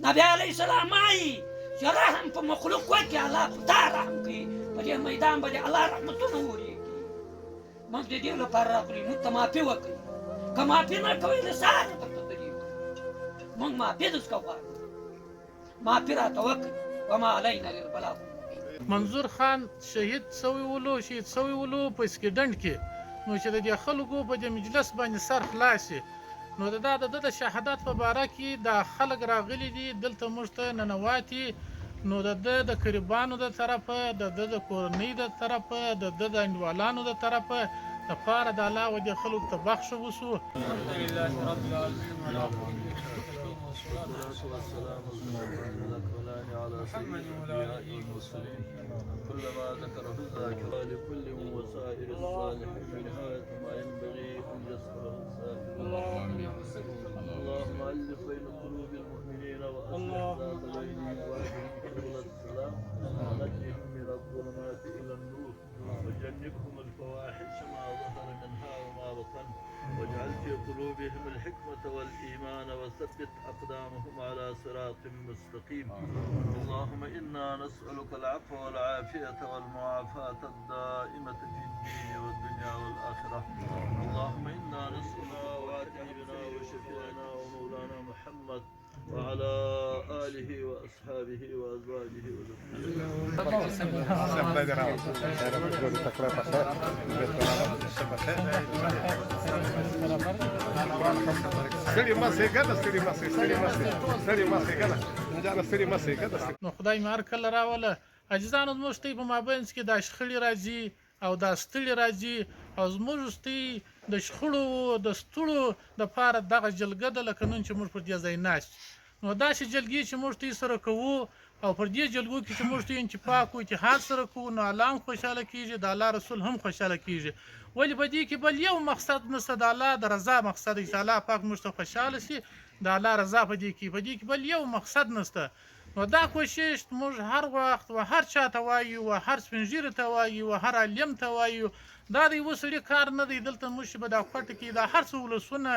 نبی علیه السلام وایي چې رحم په مخلوق وکړي الله په تا رحم کوي په دې میدان باندې الله رحمتونه ورېږي موږ د دې لپاره راغلي موږ ته معافي وکړي که معافي نه کوئ د سهاره درته درېږو موږ معافي درڅخه غواړو معافي راته وکړي وما علینا الا البلاغ منظور خان شهید سوی ولو شهید سوی ولو په اسکیډنټ کې نو چې د دې خلکو په دې مجلس باندې سر خلاص شي نو د د شهادت په باره کې دا خلک راغلي دي دلته موږ ته ننواتي نو د قربانو د طرفه د کورنۍ د طرفه د انډیوالانو د طرفه لپاره د الله و دې خلکو ته بخښه وشو. الحمدلله رب العالمین والصلاة والسلام على محمد وعلى آله المرسلين كلما ذكره الذاكر لكل وسائر الصالحين نهاية ما ينبغي أن يذكره الذاكر اللهم ألف بين قلوب المؤمنين وأصلح ذات بينهم واهدهم سبل السلام ونجهم من الظلمات إلى النور وجنبهم الفواحش ما ظهر منها وما بطن واجعل في قلوبهم الحكمة والإيمان وثبت أقدامهم على صراط مستقيم اللهم إنا نسألك العفو والعافية والمعافاة الدائمة في الدين والدنيا والآخرة اللهم إنا نسألك وحبيبنا وشفيعنا ومولانا محمد وعلى آله وأصحابه وأزواجه نو خدای مې هر کله راوله عاجزانو زموږ ته په مابینځ کې دا شخړې راځي او دا ستړي راځي او زموږ ته د شخړو د ستړو دپاره دغه جلګه ده لکه نن چې موږ پر دې ځای ناست نو داسې جلګې چې موږ ته سره کوو او پر دې جلګو کې چې موږ ته اتفاق او اتحاد سره کوو نو الله هم خوشحاله کېږي د الله رسول هم خوشحاله کېږي ولې په دې کې بل یو مقصد نشته د الله د رضا مقصد چې الله پاک موږ ته خوشحاله شي د الله رضا په دې کې بل یو مقصد نشته نو دا کوشش موږ هر وخت و هر چا ته وایو و هر سپین ږیري ته وایو و هر عالم ته وایو دا د یوه سړي کار نه دی دلته موږ چې به دا کوټه کې دا هر څه ولسونه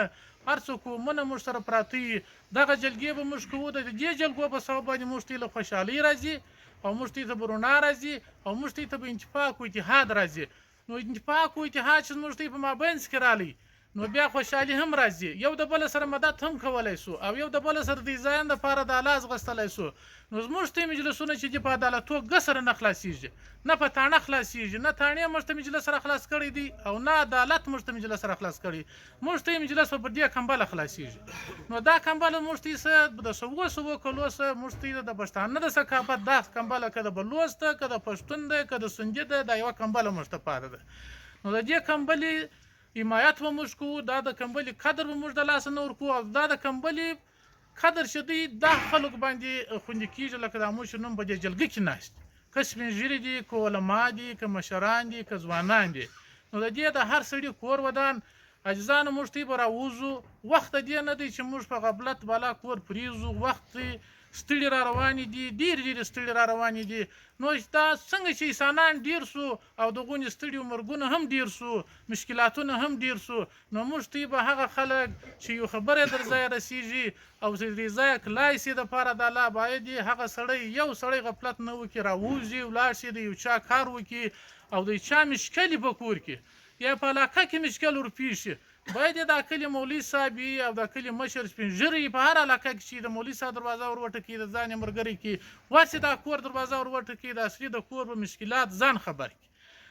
هر څه قومونه موږ سره پراته وي دغه جلګې به موږ کوو د دې جلګو په سبب باندې موږ ته له خوشحالۍ راځي او موږ ته به رڼا راځي او موږ ته به اتفاق او اتحاد راځي نو اتفاق او اتحاد چې موږ ته په مابینځ کې رالی نو بیا خوشحالي هم راځي یو د بل سره مدد هم کولی سو او یو د بل سره د ځان دپاره د الله ځغستلی سو نو زموږ ته مجلسونه چې دي په عدالتوګه سره نه خلاصېږي نه په تاڼه خلاصېږي نه تاڼې موږ ته مجلس سره خلاص کړی دی او نه عدالت موږ ته مجلس سره خلاص کړی موږ ته مجلس په دې کمبله خلاصېږي نو دا کمبله موږ ته د سوو کلو څخه موږ ته د پښتانه د ثقافت دا کمبله که د بلوڅ ده که د پښتون ده که د سنجي ده دا یوه کمبله موږ ته پاتې ده نو د دې کمبلې حمایت به موږ کوو دا د کمبلې قدر به موږ د لاسه نه ورکوو او دا د کمبلې قدر چې دی دا خلک باندې خوندي کېږي لکه دا موږ چې نن په دې جلګه کې ناست که سپین ږیري دي که علما دي که مشران دي که ځوانان دي نو د دې د هر سړي کور ودان عاجزانو موږ ته به راوځو وخت د دې نه دی چې موږ په غفلت بالا کور پرېږدو وخت ستړي را روانې دي ډېرې ستړي را روانې دي نو دا څنګه چې انسانان ډېر سو او د غونې ستړي مرګونه هم ډېر سو مشکلاتونه هم ډېر سو نو موږ ته به هغه خلک چې یو خبره در ځای رسیږي او چې دې ځای کلای سي دپاره د الله باید هغه سړی یو سړی غفلت نه وکړي راووځي ولاړ شي د یو چا کار وکړي او د چا مشکل په کور کې یا په علاقه کې مشکل ورپېښ شي باید دا کلي مولوي صاحب او دا کلي مشر سپین ږیري په هر علاقه کې چې د مولوي صاحب دروازه ور وټکي د ځان ملګري کې واسې دا کور دروازه ور وټکي دا سړي د کور په مشکلات ځان خبر کړي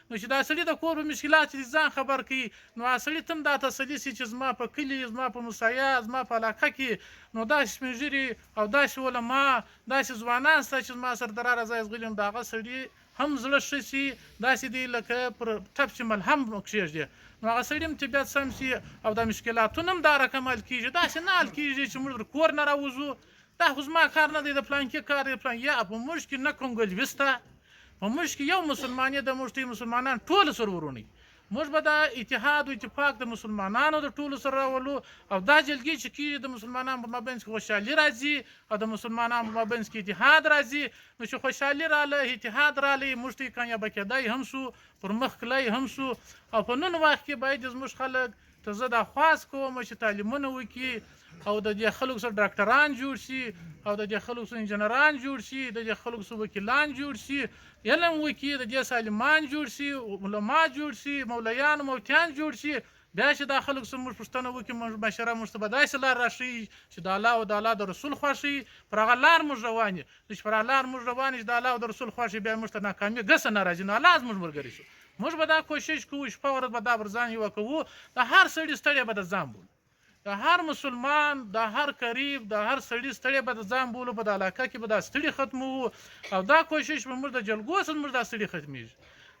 نو چې دا سړي د کور په مشکلات ځان خبر کړي نو سړي ته هم دا تسلي شي چې زما په کلي زما په مسایا زما په علاقه کې نو داسې سپین ږیري او داسې علما داسې ځوانان شته چې زما سره د را ځای غلي د هغه سړي هم زړه ښه شي داسې دی لکه پر ټپ چې ملهم کښېږدي نو هغه سړي هم طبیعت سم شي او دا مشکلاتونه هم دا رقم حل کېږي داسې نه حل کېږي چې موږ کور نه راوځو دا خو زما کار نه دی د پلانکي کار دی یا په موږ کې نه کنګلوي شته په موږ کې یو مسلمان د موږ ته مسلمانان ټول سره ورونی موږ به دا اتحاد او اتفاق د مسلمانانو د ټولو سره راولو او دا جلګې چې کېږي د مسلمانانو په مابینځ کې خوشحالي راځي او د مسلمانانو په مابینځ کې اتحاد راځي نو چې خوشحالي راله اتحاد رالی موږ ته کامیابه کېدی هم سو پر مخ کلی هم سو او په نن وخت کې باید زموږ خلک ته زه دا خواست کوم چې تعلیمونه وکړي او د دې خلکو سره ډاکټران جوړ شي او د دې خلکو سره انجنیران جوړ شي د دې خلکو سره وکیلان جوړ شي علم وکړي د دې سالمان جوړ شي علما جوړ شي مولایان مفتیان جوړ شي بیا چې دا خلکو سره موږ پوښتنه وکړو موږ مشره موږ ته به داسې لار راښیي چې د الله او د الله د رسول خوښ وي پر هغه لار موږ روان یو چې پر هغه لار موږ روان یو چې د الله او د رسول خوښ وي بیا موږ ته ناکامي ګسه نه راځي نو الله زموږ ملګری شو موږ به دا کوشش کوو شپه ورځ به دا پر ځان یوه کوو د هر سړي ستړی به د ځان بولو د هر مسلمان د هر قریب د هر سړي ستړی به د ځان بولو په د علاقه کې به دا ستړي ختموو او دا کوشش به موږ د جلګو سره موږ دا ستړي ختمیږي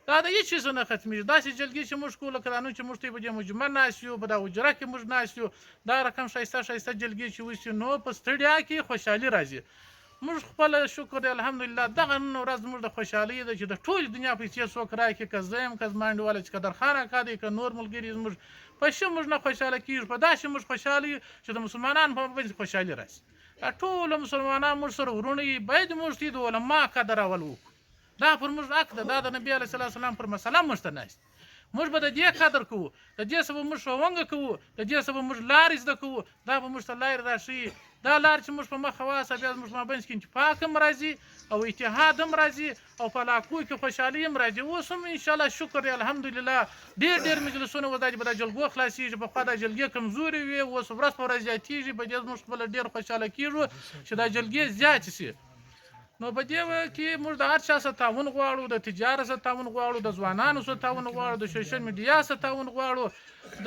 دا د هیڅ شي نه ختمیږي داسې جلګې چې موږ کوو لکه دا نن چې موږ ته په دې مجمع ناست یو په دا حجره کې موږ ناست یو دا رقم ښایسته ښایسته جلګې چې وشي نو په ستړیا کې خوشحالي راځي موږ خپل شکر دی الحمدلله دغه نن ورځ موږ د خوشحالۍ ده چې د ټولې دنیا پیسې څوک راکړي که زه یم که زما انډیواله چې قدرخان اکا دی که نور ملګري زموږ په ښه موږ نه خوشحاله کېږو په داسې موږ خوشحاله یو چې د مسلمانانو په باندې خوشحالي راشي دا ټول مسلمانان موږ سره ورونه یي باید موږ ته د علما قدر اول وکړو دا پر موږ حق ده دا د نبي علیه الصلاة والسلام پر مسله موږ ته ناست موږ به د دې قدر کوو د دې سبب موږ ښوونه کوو د دې سبب موږ لارې زده کوو دا به موږ ته لارې راښیي دا لار چې موږ په مخه واسه بیا زموږ په مابینځ کې اتفاق هم راځي او اتحاد هم راځي او په علاقو کې خوشحالي هم راځي اوس هم انشاءالله شکر دی الحمدلله ډېر مجلسونه ودا چې به دا جلګو خلاصېږي پخوا دا جلګې کمزورې وې اوس ورځ په ورځ زیاتېږي په دې موږ خپله ډېر خوشحاله کېږو چې دا جلګې زیاتې شي نو په دې کې موږ د هر چا سره تعاون غواړو د تجارت سره تعاون غواړو د ځوانانو سره تعاون غواړو د سوشل میډیا سره تعاون غواړو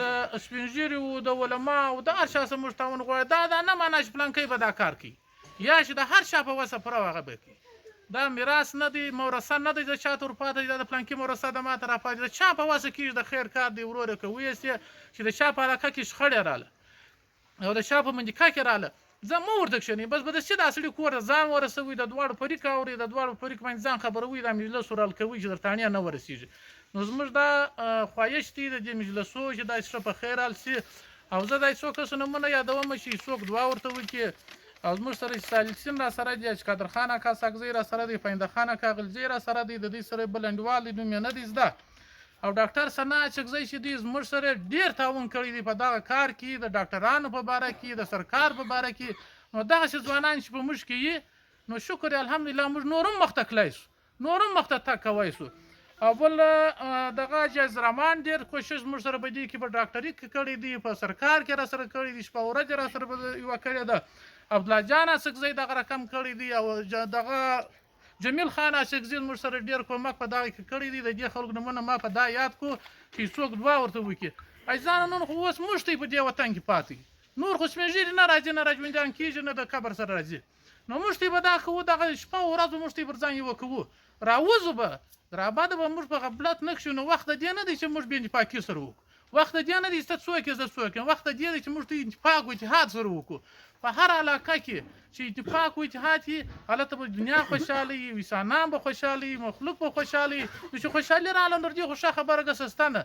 د سپین ږیرو د علماو د هر چا سره موږ تعاون غواړو دا نه معنا چې پلانکی به دا کار کوي یا چې د هر چا په وسه پوره هغه به کوي دا میراث نه دی مورثه نه دی د چا ته ورپاته دی دا د پلانکي مورثه د ماته راپاتې د چا په وسه کېږي د خیر کار دی ورور که ویستې چې د چا په علاقه کې شخړې راله او د چا په منډیکا کې راله زه مه ورته کښېنئ بس به د سي دا سړي کور ته ځان ورسوئ د دواړو فریق اورئ د دواړو فریق باندې ځان خبروئ دا مجلس ورحل کوئ چې درته اړینه نه ورسېږي نو زموږ دا خواهش دی د دې مجلسو چې دا ښه په خیر حل سي او زه دا څو کسو نومونه یادوم چې څوک دعا ورته وکړي او زموږ سره سالکسین را سره دی چې قادرخان اکا ساکزی را سره دی فینده خان اکا غلزی را سره دی د دې سره بل انډیوال دی نوم یې نه دی زده او ډاکټر سنا چکزی چې دی زموږ سره ډېر تعاون کړی دی په دغه کار کې د ډاکټرانو په باره کې د سرکار په باره کې نو دغسې ځوانان چې په موږ کې یي نو شکر الحمدلله موږ نور هم مخته تللی سو نور هم مخته تګ کوی سو او بل دغه جایز رحمان ډېر کوشش موږ سره په دې کې په ډاکټري کې کړی دی په سرکار کې را سره کړی دی شپه ورځ را سره یوه کړې ده عبدالله جان اسکزی دغه رقم کړی دی او دغه جمیل خان اسکزی موږ سره ډېر کومک په دغه کې کړی دی د دې خلکو نومونه ما په دا یاد کړو چې څوک دعا ورته وکړي عزیزانو نن خو اوس موږ ته په دې وطن کې پاتې نور خو سپین ږیري نه راځي نه راجوندیان کېږي نه د قبر سره راځي نو موږ ته به دا کوو دغه شپه ورځ به موږ ته پر ځان یوه کوو راوځو به راباده به موږ په غفلت نه کښو نو وخت د دې نه دی چې موږ بې اتفاقي سره وکړو وخت د دې نه دی چې ته څوک یې زه څوک یم وخت د دې دی چې موږ ته اتفاق و اتحاد سره وکړو په هر علاقه کې چې اتفاق و اتحاد وي هلته به دنیا خوشحاله وي انسانان به خوشحاله وي مخلوق به خوشحاله وي نو چې خوشحالي راغله نو دې خو ښه خبره ګسه سته نه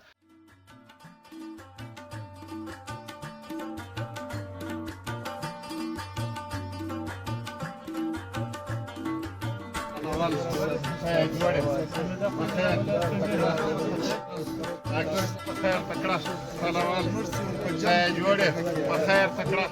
بخیر تکړه سلام جوړه بخیر تکړه